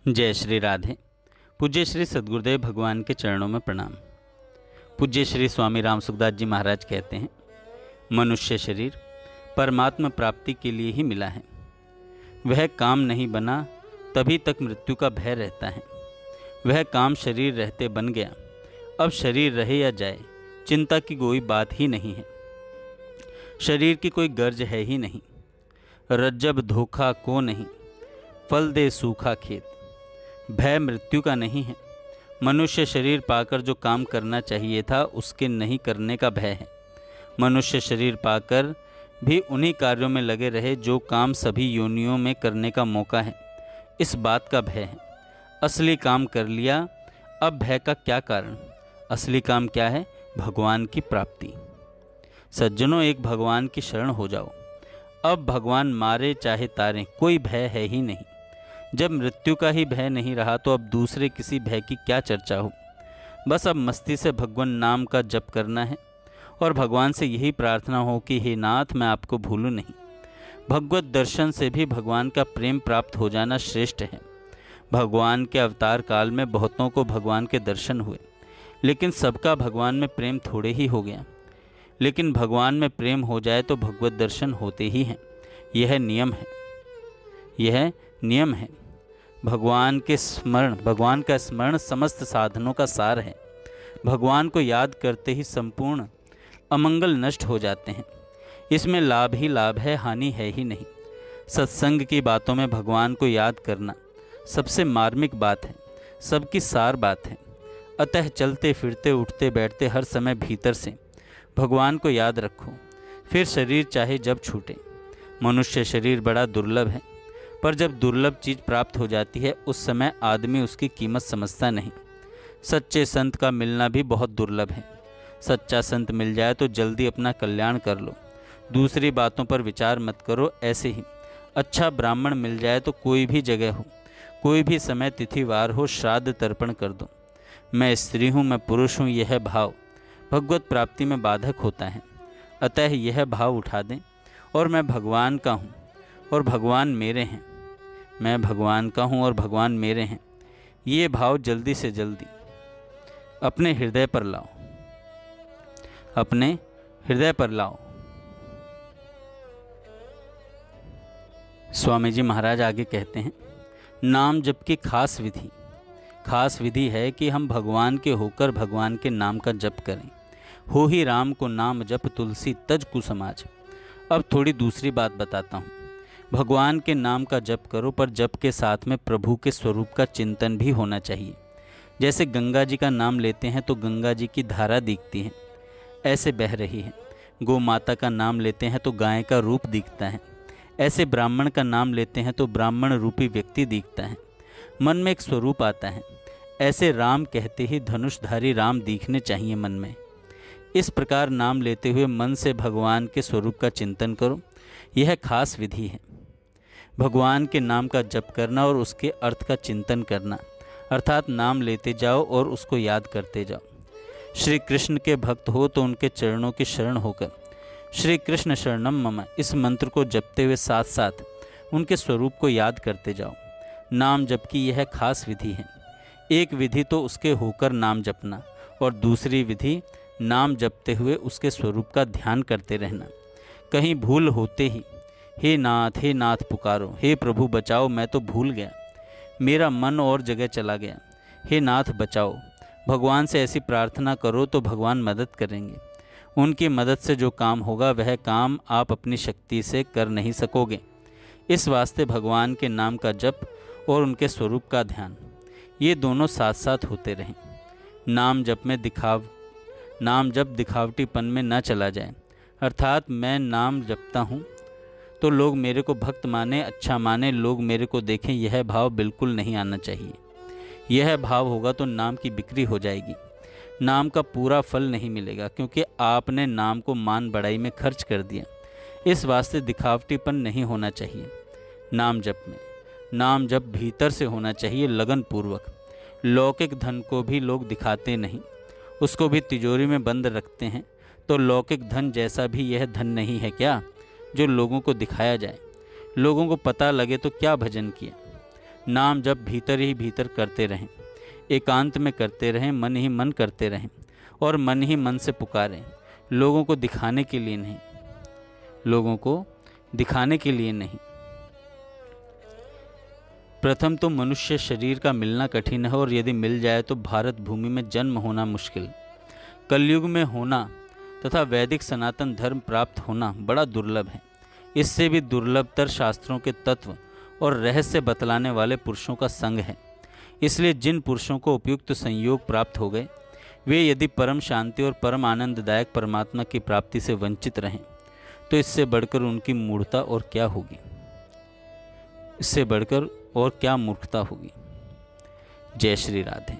जय श्री राधे। पूज्य श्री सद्गुरुदेव भगवान के चरणों में प्रणाम। पूज्य श्री स्वामी राम सुखदास जी महाराज कहते हैं, मनुष्य शरीर परमात्मा प्राप्ति के लिए ही मिला है। वह काम नहीं बना तभी तक मृत्यु का भय रहता है। वह काम शरीर रहते बन गया, अब शरीर रहे या जाए चिंता की कोई बात ही नहीं है। शरीर की कोई गर्ज है ही नहीं। रज्जब धोखा को नहीं, फल दे सूखा खेत। भय मृत्यु का नहीं है। मनुष्य शरीर पाकर जो काम करना चाहिए था उसके नहीं करने का भय है। मनुष्य शरीर पाकर भी उन्हीं कार्यों में लगे रहे जो काम सभी योनियों में करने का मौका है, इस बात का भय है। असली काम कर लिया, अब भय का क्या कारण। असली काम क्या है? भगवान की प्राप्ति। सज्जनों, एक भगवान की शरण हो जाओ। अब भगवान मारे चाहे तारे, कोई भय है ही नहीं। जब मृत्यु का ही भय नहीं रहा तो अब दूसरे किसी भय की क्या चर्चा हो। बस अब मस्ती से भगवान नाम का जप करना है और भगवान से यही प्रार्थना हो कि हे नाथ, मैं आपको भूलूं नहीं। भगवत दर्शन से भी भगवान का प्रेम प्राप्त हो जाना श्रेष्ठ है। भगवान के अवतार काल में बहुतों को भगवान के दर्शन हुए, लेकिन सबका भगवान में प्रेम थोड़े ही हो गया। लेकिन भगवान में प्रेम हो जाए तो भगवत दर्शन होते ही हैं। यह नियम है। भगवान का स्मरण समस्त साधनों का सार है। भगवान को याद करते ही संपूर्ण अमंगल नष्ट हो जाते हैं। इसमें लाभ ही लाभ है, हानि है ही नहीं। सत्संग की बातों में भगवान को याद करना सबसे मार्मिक बात है, सबकी सार बात है। अतः चलते फिरते उठते बैठते हर समय भीतर से भगवान को याद रखो, फिर शरीर चाहे जब छूटे। मनुष्य शरीर बड़ा दुर्लभ है, पर जब दुर्लभ चीज़ प्राप्त हो जाती है उस समय आदमी उसकी कीमत समझता नहीं। सच्चे संत का मिलना भी बहुत दुर्लभ है। सच्चा संत मिल जाए तो जल्दी अपना कल्याण कर लो, दूसरी बातों पर विचार मत करो। ऐसे ही अच्छा ब्राह्मण मिल जाए तो कोई भी जगह हो, कोई भी समय तिथिवार हो, श्राद्ध तर्पण कर दो। मैं स्त्री हूँ, मैं पुरुष हूँ, यह भाव भगवत प्राप्ति में बाधक होता है। अतः यह भाव उठा दें और मैं भगवान का हूँ और भगवान मेरे हैं। मैं भगवान का हूँ और भगवान मेरे हैं, ये भाव जल्दी से जल्दी अपने हृदय पर लाओ। स्वामी जी महाराज आगे कहते हैं, नाम जप की खास विधि है कि हम भगवान के होकर भगवान के नाम का जप करें। हो ही राम को नाम जप, तुलसी तज कुसमाज। अब थोड़ी दूसरी बात बताता हूँ। भगवान के नाम का जप करो, पर जप के साथ में प्रभु के स्वरूप का चिंतन भी होना चाहिए। जैसे गंगा जी का नाम लेते हैं तो गंगा जी की धारा दिखती है, ऐसे बह रही है। गौ माता का नाम लेते हैं तो गाय का रूप दिखता है, ऐसे ब्राह्मण का नाम लेते हैं तो ब्राह्मण रूपी व्यक्ति दिखता है। मन में एक स्वरूप आता है, ऐसे राम कहते ही धनुषधारी राम दिखने चाहिए मन में। इस प्रकार नाम लेते हुए मन से भगवान के स्वरूप का चिंतन करो, यह खास विधि है। भगवान के नाम का जप करना और उसके अर्थ का चिंतन करना, अर्थात नाम लेते जाओ और उसको याद करते जाओ। श्री कृष्ण के भक्त हो तो उनके चरणों की शरण होकर श्री कृष्ण शरणम मम इस मंत्र को जपते हुए साथ साथ उनके स्वरूप को याद करते जाओ। नाम जप की यह खास विधि है। एक विधि तो उसके होकर नाम जपना और दूसरी विधि नाम जपते हुए उसके स्वरूप का ध्यान करते रहना। कहीं भूल होते ही हे नाथ पुकारो, हे प्रभु बचाओ, मैं तो भूल गया, मेरा मन और जगह चला गया, हे नाथ बचाओ। भगवान से ऐसी प्रार्थना करो तो भगवान मदद करेंगे। उनकी मदद से जो काम होगा वह काम आप अपनी शक्ति से कर नहीं सकोगे। इस वास्ते भगवान के नाम का जप और उनके स्वरूप का ध्यान, ये दोनों साथ साथ होते रहें। नाम जप दिखावटीपन में न चला जाए, अर्थात मैं नाम जपता हूँ तो लोग मेरे को भक्त माने, अच्छा माने, लोग मेरे को देखें, यह भाव बिल्कुल नहीं आना चाहिए। यह भाव होगा तो नाम की बिक्री हो जाएगी, नाम का पूरा फल नहीं मिलेगा, क्योंकि आपने नाम को मान बढ़ाई में खर्च कर दिया। इस वास्ते दिखावटीपन नहीं होना चाहिए। नाम जप भीतर से होना चाहिए, लगन पूर्वक। लौकिक धन को भी लोग दिखाते नहीं, उसको भी तिजोरी में बंद रखते हैं। तो लौकिक धन जैसा भी यह धन नहीं है क्या जो लोगों को दिखाया जाए। लोगों को पता लगे तो क्या भजन किया। नाम जप भीतर ही भीतर करते रहें, एकांत में करते रहें, मन ही मन करते रहें और मन ही मन से पुकारें, लोगों को दिखाने के लिए नहीं, लोगों को दिखाने के लिए नहीं। प्रथम तो मनुष्य शरीर का मिलना कठिन है और यदि मिल जाए तो भारत भूमि में जन्म होना मुश्किल। कलयुग में होना तथा वैदिक सनातन धर्म प्राप्त होना बड़ा दुर्लभ है। इससे भी दुर्लभतर शास्त्रों के तत्व और रहस्य बतलाने वाले पुरुषों का संग है। इसलिए जिन पुरुषों को उपयुक्त संयोग प्राप्त हो गए, वे यदि परम शांति और परम आनंददायक परमात्मा की प्राप्ति से वंचित रहें तो इससे बढ़कर उनकी मूढ़ता और क्या होगी, इससे बढ़कर और क्या मूर्खता होगी। जय श्री राधे।